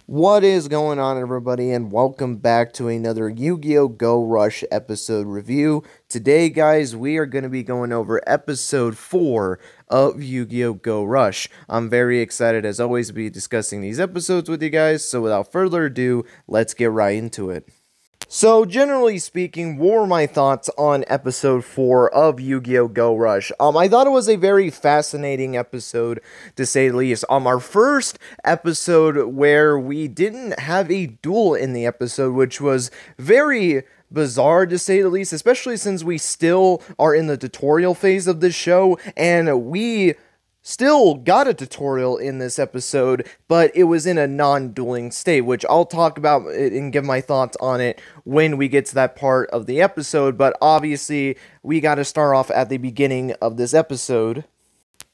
What is going on, everybody, and welcome back to another Yu-Gi-Oh! Go Rush episode review. Today, guys, we are going to be going over episode 4 of Yu-Gi-Oh! Go Rush. I'm very excited, as always, to be discussing these episodes with you guys, so without further ado, let's get right into it. So, generally speaking, what were my thoughts on episode 4 of Yu-Gi-Oh! Go Rush? I thought it was a very fascinating episode, to say the least. Our first episode where we didn't have a duel in the episode, which was very bizarre, to say the least, especially since we still are in the tutorial phase of this show, and we still got a tutorial in this episode, but it was in a non-dueling state, which I'll talk about and give my thoughts on it when we get to that part of the episode. But obviously, we got to start off at the beginning of this episode,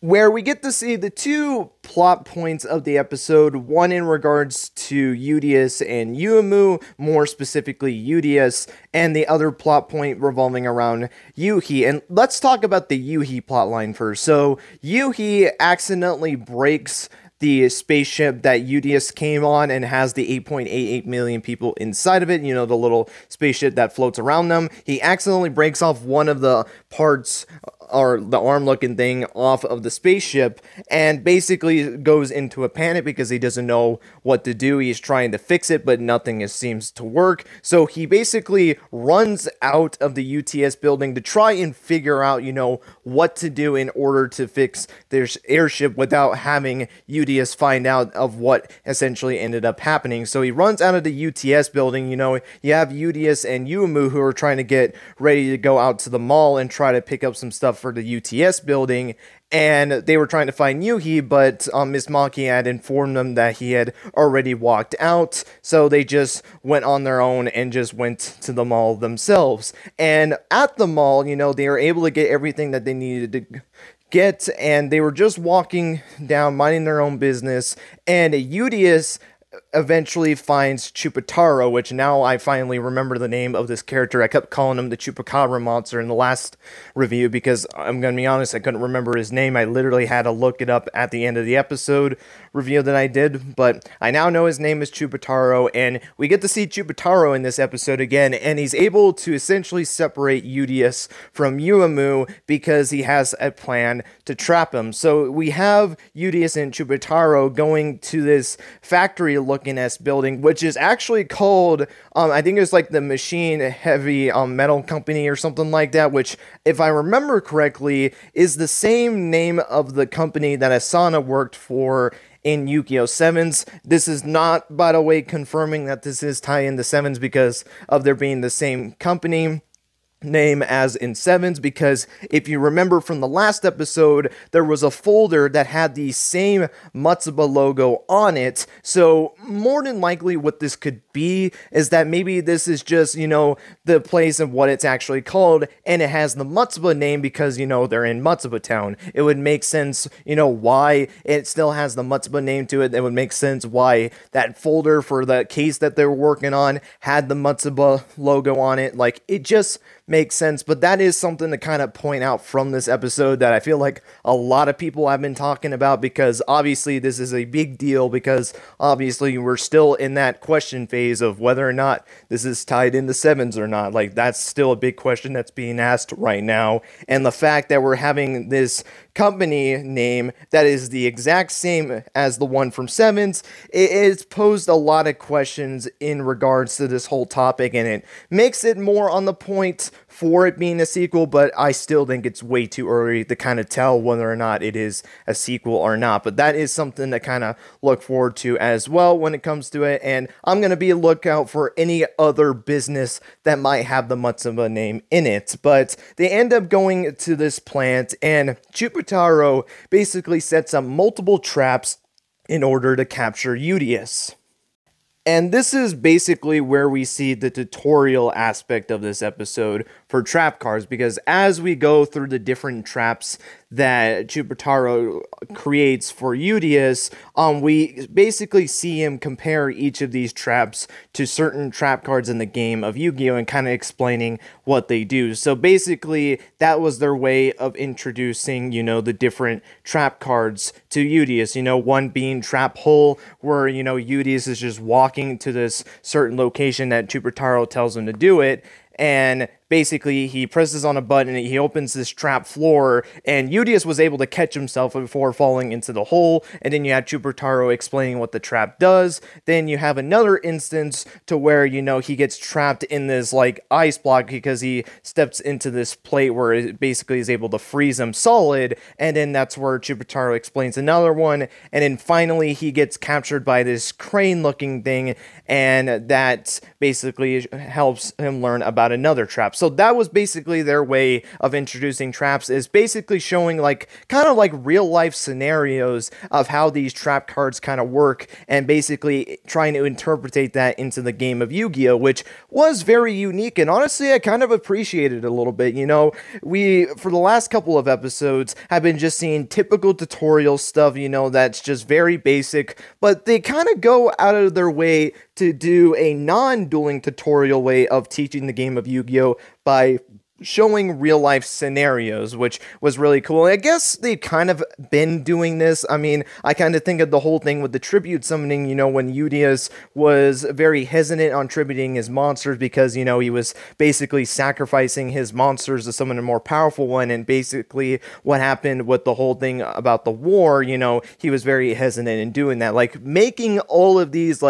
where we get to see the two plot points of the episode, one in regards to Udius and Yuumu, more specifically Udius, and the other plot point revolving around Yuhi. And let's talk about the Yuhi plotline first. So, Yuhi accidentally breaks the spaceship that Udius came on and has the 8.88 million people inside of it, you know, the little spaceship that floats around them. He accidentally breaks off one of the parts, or the arm looking thing, off of the spaceship, and basically goes into a panic because he doesn't know what to do. He's trying to fix it, but nothing seems to work. So he basically runs out of the UTS building to try and figure out, you know, what to do in order to fix their airship without having UDS find out of what essentially ended up happening. So he runs out of the UTS building. You know, you have UDS and Yuumu who are trying to get ready to go out to the mall and try to pick up some stuff for the UTS building, and they were trying to find Yuhi, but Miss Maki had informed them that he had already walked out, so they just went on their own and just went to the mall themselves. And at the mall, you know, they were able to get everything that they needed to get, and they were just walking down, minding their own business, and Udius eventually finds Chupataro, which now I finally remember the name of this character. I kept calling him the Chupacabra monster in the last review because I'm going to be honest, I couldn't remember his name. I literally had to look it up at the end of the episode review that I did, but I now know his name is Chupataro, and we get to see Chupataro in this episode again, and he's able to essentially separate Udius from Yuumu because he has a plan to trap him. So we have Udius and Chupataro going to this factory looking ass building, which is actually called I think it's like the Machine Heavy Metal Company or something like that, which, if I remember correctly, is the same name of the company that Asana worked for in Yu-Gi-Oh! 7s. This is not, by the way, confirming that this is tie-in to 7s because of there being the same company name as in 7s, because if you remember from the last episode, there was a folder that had the same Matsuba logo on it. So more than likely what this could be is that maybe this is just, you know, the place of what it's actually called, and it has the Matsuba name because, you know, they're in Matsuba town. It would make sense, you know, why it still has the Matsuba name to it. It would make sense why that folder for the case that they were working on had the Matsuba logo on it. Like, it just makes sense. But that is something to kind of point out from this episode that I feel like a lot of people have been talking about, because obviously this is a big deal, because obviously we're still in that question phase of whether or not this is tied into 7s or not. Like, that's still a big question that's being asked right now, and the fact that we're having this company name that is the exact same as the one from 7s, it's posed a lot of questions in regards to this whole topic, and it makes it more on the point for it being a sequel, but I still think it's way too early to kind of tell whether or not it is a sequel or not. But that is something to kind of look forward to as well when it comes to it, and I'm going to be a lookout for any other business that might have the Matsuba name in it. But they end up going to this plant, and Chupataro basically sets up multiple traps in order to capture Udius. And this is basically where we see the tutorial aspect of this episode for trap cards, because as we go through the different traps that Chupataro creates for Udius, we basically see him compare each of these traps to certain trap cards in the game of Yu-Gi-Oh! And kind of explaining what they do. So basically, that was their way of introducing, the different trap cards to Udius. One being Trap Hole, where, Udius is just walking to this certain location that Chupataro tells him to do it, and basically he presses on a button and he opens this trap floor, and Udius was able to catch himself before falling into the hole. And then you have Chupataro explaining what the trap does. Then you have another instance to where, he gets trapped in this like ice block because he steps into this plate where it basically is able to freeze him solid. And then that's where Chupataro explains another one. And then finally he gets captured by this crane looking thing, and that basically helps him learn about another trap. So that was basically their way of introducing traps, is basically showing kind of like real life scenarios of how these trap cards kind of work, and basically trying to interpretate that into the game of Yu-Gi-Oh!, which was very unique, and honestly I kind of appreciated it a little bit. We, for the last couple of episodes, have been just seeing typical tutorial stuff, that's just very basic, but they kind of go out of their way to do a non-dueling tutorial way of teaching the game of Yu-Gi-Oh! By showing real-life scenarios, which was really cool. And I guess they've kind of been doing this. I mean, I kind of think of the whole thing with the tribute summoning, when Udius was very hesitant on tributing his monsters because, he was basically sacrificing his monsters to summon a more powerful one, and basically what happened with the whole thing about the war, he was very hesitant in doing that. Like, making all of these,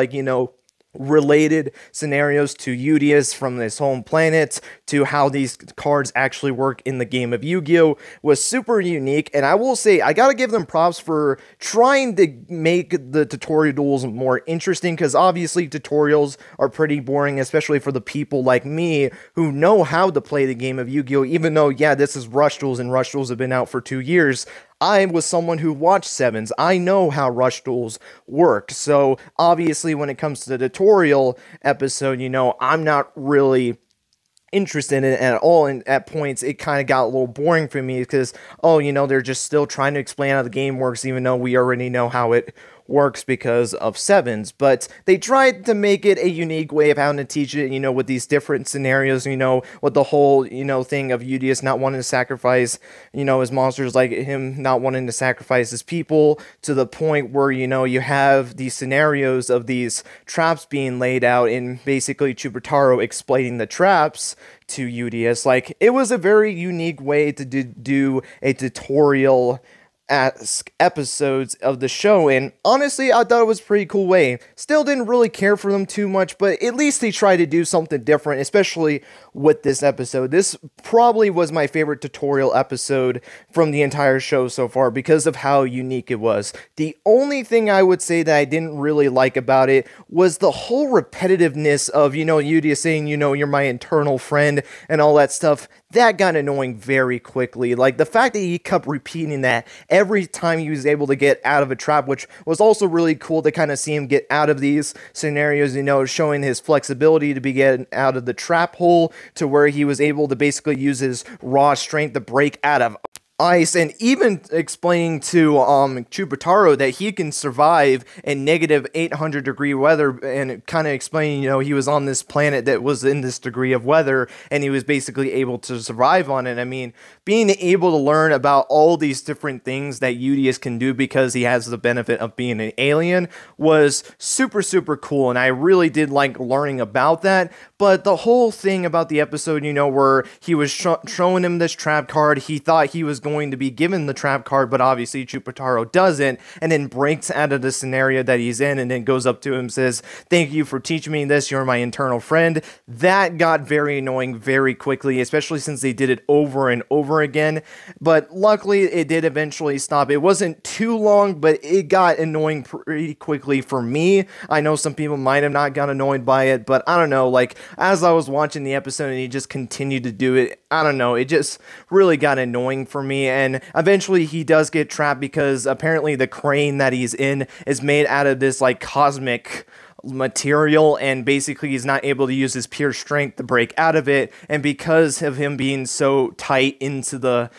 related scenarios to Udius from this home planet to how these cards actually work in the game of Yu-Gi-Oh! Was super unique, and I will say I gotta give them props for trying to make the tutorial duels more interesting, because obviously tutorials are pretty boring, especially for the people like me who know how to play the game of Yu-Gi-Oh! Even though, yeah, this is Rush Duels, and Rush Duels have been out for 2 years. I was someone who watched Sevens. I know how Rush Duels work. So obviously when it comes to the tutorial episode, I'm not really interested in it at all, and at points it kind of got a little boring for me because, they're just still trying to explain how the game works, even though we already know how it works because of Sevens. But they tried to make it a unique way of how to teach it, with these different scenarios, with the whole, thing of Udius not wanting to sacrifice, his monsters, like him not wanting to sacrifice his people, to the point where, you have these scenarios of these traps being laid out, and basically Chupataro explaining the traps to Udius. Like, it was a very unique way to do a tutorial episodes of the show, and honestly I thought it was a pretty cool way. Still didn't really care for them too much, but at least they tried to do something different, especially with this episode. This probably was my favorite tutorial episode from the entire show so far because of how unique it was. The only thing I would say that I didn't really like about it was the whole repetitiveness of, Udius saying, you're my eternal friend and all that stuff. That got annoying very quickly. Like, the fact that he kept repeating that every time he was able to get out of a trap, which was also really cool to kind of see him get out of these scenarios, showing his flexibility to be getting out of the trap hole, to where he was able to basically use his raw strength to break out of ice, and even explaining to Chupataro that he can survive in negative 800 degree weather, and kind of explaining, he was on this planet that was in this degree of weather, and he was basically able to survive on it. I mean, being able to learn about all these different things that Udius can do because he has the benefit of being an alien was super, super cool, and I really did like learning about that. But the whole thing about the episode, where he was showing him this trap card, he thought he was going to be given the trap card, but obviously Chupataro doesn't, and then breaks out of the scenario that he's in, and then goes up to him and says, "Thank you for teaching me this, you're my eternal friend." That got very annoying very quickly, especially since they did it over and over again, but luckily it did eventually stop. It wasn't too long, but it got annoying pretty quickly for me. I know some people might have not got annoyed by it, but I don't know, as I was watching the episode and he just continued to do it, I don't know, it just really got annoying for me. And eventually he does get trapped because apparently the crane that he's in is made out of this cosmic material, and basically he's not able to use his pure strength to break out of it. And because of him being so tight into the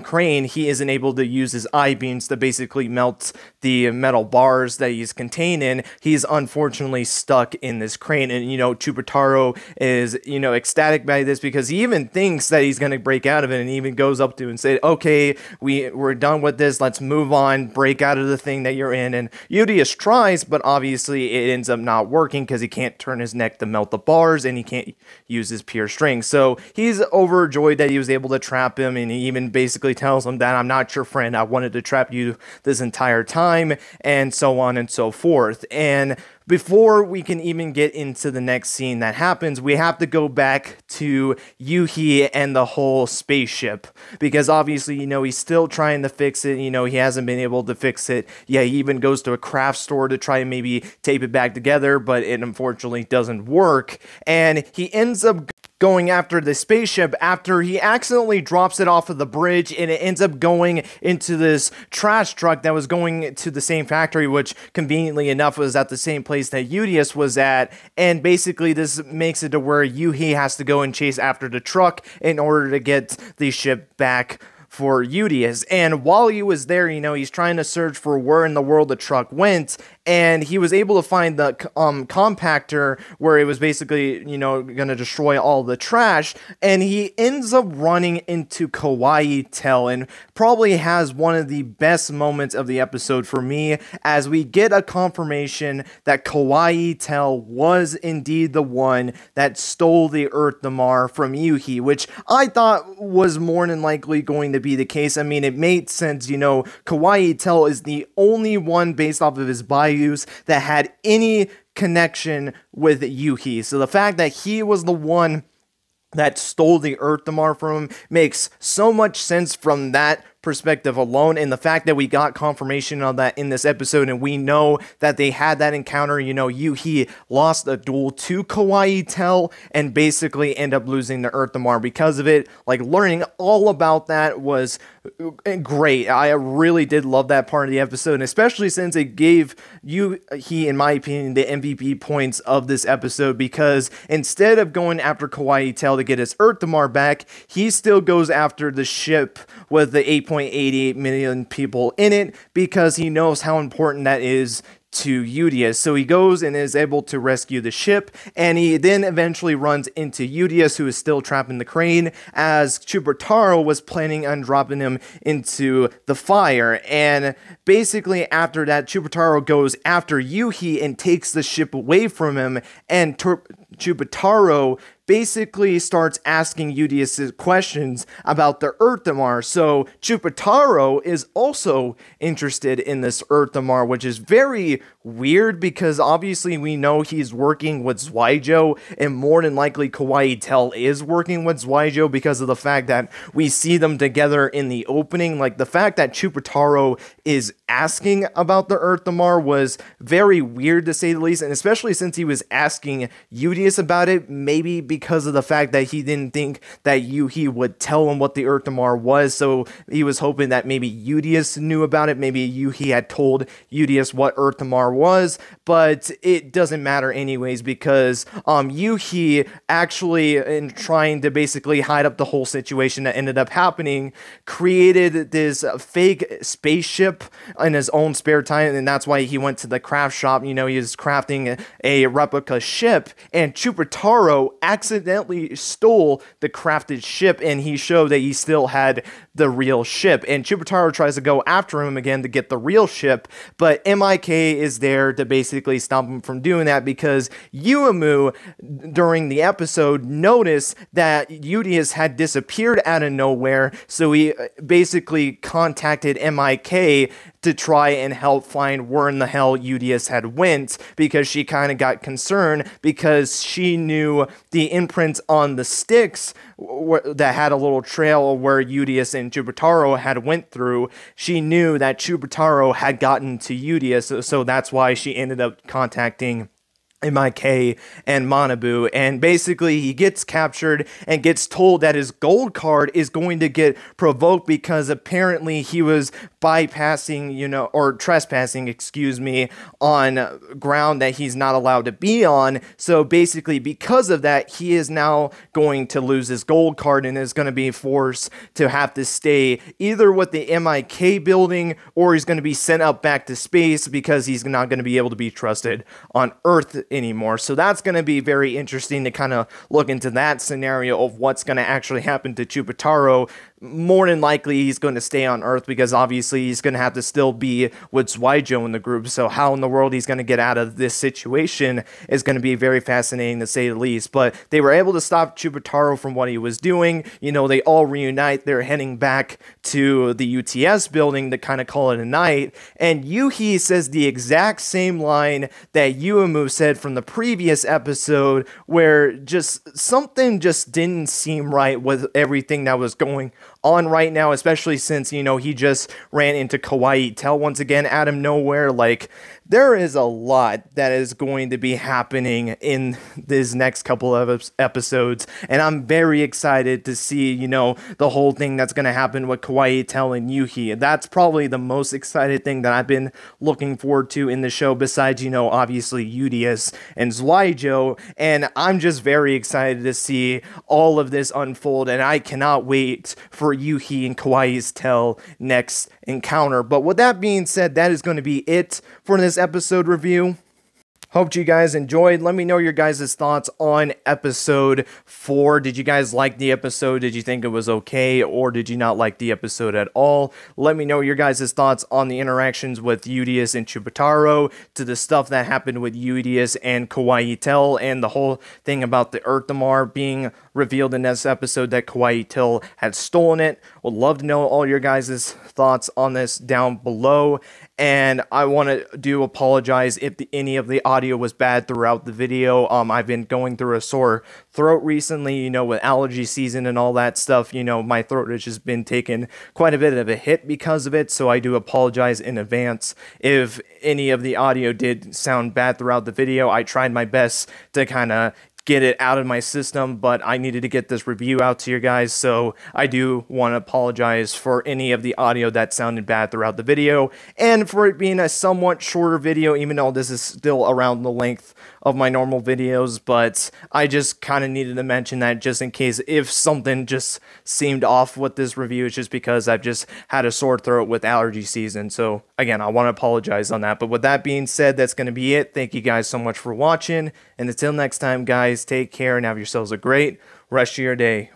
crane, he isn't able to use his eye beams to basically melt the metal bars that he's contained in. He's unfortunately stuck in this crane, and Chupataro is ecstatic by this, because he even thinks that he's going to break out of it, and he even goes up to and say, okay, we're done with this, let's move on, break out of the thing that you're in. And Udius tries, but obviously it ends up not working because he can't turn his neck to melt the bars, and he can't use his pure strength. So he's overjoyed that he was able to trap him, and he even basically tells him that, I'm not your friend, I wanted to trap you this entire time, and so on and so forth. And before we can even get into the next scene that happens, we have to go back to Yuhi and the whole spaceship, because obviously, he's still trying to fix it. He hasn't been able to fix it. Yeah, he even goes to a craft store to try and maybe tape it back together, but it unfortunately doesn't work. And he ends up going after the spaceship after he accidentally drops it off of the bridge, and it ends up going into this trash truck that was going to the same factory, which conveniently enough was at the same place that Udius was at. And basically this makes it to where Yuhi has to go and chase after the truck in order to get the ship back for Udius. And while he was there, he's trying to search for where in the world the truck went, and he was able to find the compactor where it was basically, going to destroy all the trash, and he ends up running into Kawaii Tell, and probably has one of the best moments of the episode for me, as we get a confirmation that Kawaii Tell was indeed the one that stole the Earth Damar from Yuhi, which I thought was more than likely going to be the case. I mean, it made sense, Kawaii Tell is the only one based off of his bayous that had any connection with Yuhi. So the fact that he was the one that stole the Earth Damar from him makes so much sense from that perspective alone, and the fact that we got confirmation of that in this episode, and we know that they had that encounter. Yuhi lost a duel to Kawaii Tell and basically end up losing the Earth Damar because of it. Like, learning all about that was great. I really did love that part of the episode, and especially since it gave Yuhi, in my opinion, the MVP points of this episode, because instead of going after Kawaii Tell to get his Earth Damar back, he still goes after the ship with the 8.88 million people in it, because he knows how important that is to Udius. So he goes and is able to rescue the ship, and he then eventually runs into Udius, who is still trapped in the crane, as Chupataro was planning on dropping him into the fire. And basically after that, Chupataro goes after Yuhi and takes the ship away from him, and Chupataro basically starts asking Udius questions about the Earth Damar. So Chupataro is also interested in this Earth Damar, which is very weird, because obviously we know he's working with Yugioh, and more than likely Kawaii Tell is working with Yugioh, because of the fact that we see them together in the opening. Like, the fact that Chupataro is asking about the Earth Damar was very weird, to say the least, and especially since he was asking Udius about it, maybe because of the fact that he didn't think that Yuhi would tell him what the Earth Damar was, so he was hoping that maybe Udius knew about it, maybe Yuhi had told Udius what Earth Damar was, but it doesn't matter anyways, because Yuhi actually, in trying to basically hide up the whole situation that ended up happening, created this fake spaceship in his own spare time, and that's why he went to the craft shop. He was crafting a replica ship, and Chupataro accidentally stole the crafted ship, and he showed that he still had the real ship, and Chupataro tries to go after him again to get the real ship, but MIK is there to basically stop him from doing that, because Yuumu, during the episode, noticed that Udius had disappeared out of nowhere, so he basically contacted MIK to try and help find where in the hell Udius had went, because she kind of got concerned, because she knew the imprints on the sticks that had a little trail where Udius and Chupataro had went through. She knew that Chupataro had gotten to Udius, so that's why she ended up contacting MIK and Manabu, and basically he gets captured and gets told that his gold card is going to get provoked because apparently he was bypassing, or trespassing, excuse me, on ground that he's not allowed to be on. So basically because of that, he is now going to lose his gold card and is going to be forced to have to stay either with the MIK building, or he's going to be sent up back to space because he's not going to be able to be trusted on Earth anymore. So that's going to be very interesting to kind of look into that scenario of what's going to actually happen to Chupataro. More than likely he's going to stay on Earth because obviously he's going to have to still be with Yugioh in the group. So how in the world he's going to get out of this situation is going to be very fascinating to say the least. But they were able to stop Chupataro from what he was doing. They all reunite. They're heading back to the UTS building to kind of call it a night. And Yuhi says the exact same line that Yuumu said from the previous episode, where just something just didn't seem right with everything that was going on right now, especially since, he just ran into Kawaii Tell once again out of nowhere. Like, there is a lot that is going to be happening in this next couple of episodes, and I'm very excited to see, the whole thing that's going to happen with Kawaii Tell and Yuhi. That's probably the most excited thing that I've been looking forward to in the show, besides, obviously Udius and Yugioh, and I'm just very excited to see all of this unfold, and I cannot wait for Yuhi and Kawaii's Tell next encounter. But with that being said, that is going to be it for this episode review. Hope you guys enjoyed. Let me know your guys' thoughts on episode 4. Did you guys like the episode? Did you think it was okay? Or did you not like the episode at all? Let me know your guys' thoughts on the interactions with Udius and Chupataro, to the stuff that happened with Udius and Kawaii Tell, and the whole thing about the Earthamar being revealed in this episode that Kawaii Tell had stolen it. Would love to know all your guys' thoughts on this down below. And I want to apologize if any of the audio was bad throughout the video. I've been going through a sore throat recently, with allergy season and all that stuff. My throat has just been taking quite a bit of a hit because of it. So I do apologize in advance if any of the audio did sound bad throughout the video. I tried my best to kind of get it out of my system, but I needed to get this review out to you guys, so I do want to apologize for any of the audio that sounded bad throughout the video, and for it being a somewhat shorter video, even though this is still around the length of my normal videos. But I just kind of needed to mention that just in case if something just seemed off with this review. It's just because I've just had a sore throat with allergy season. So again, I want to apologize on that. But with that being said, that's going to be it. Thank you guys so much for watching. And until next time, guys, take care and have yourselves a great rest of your day.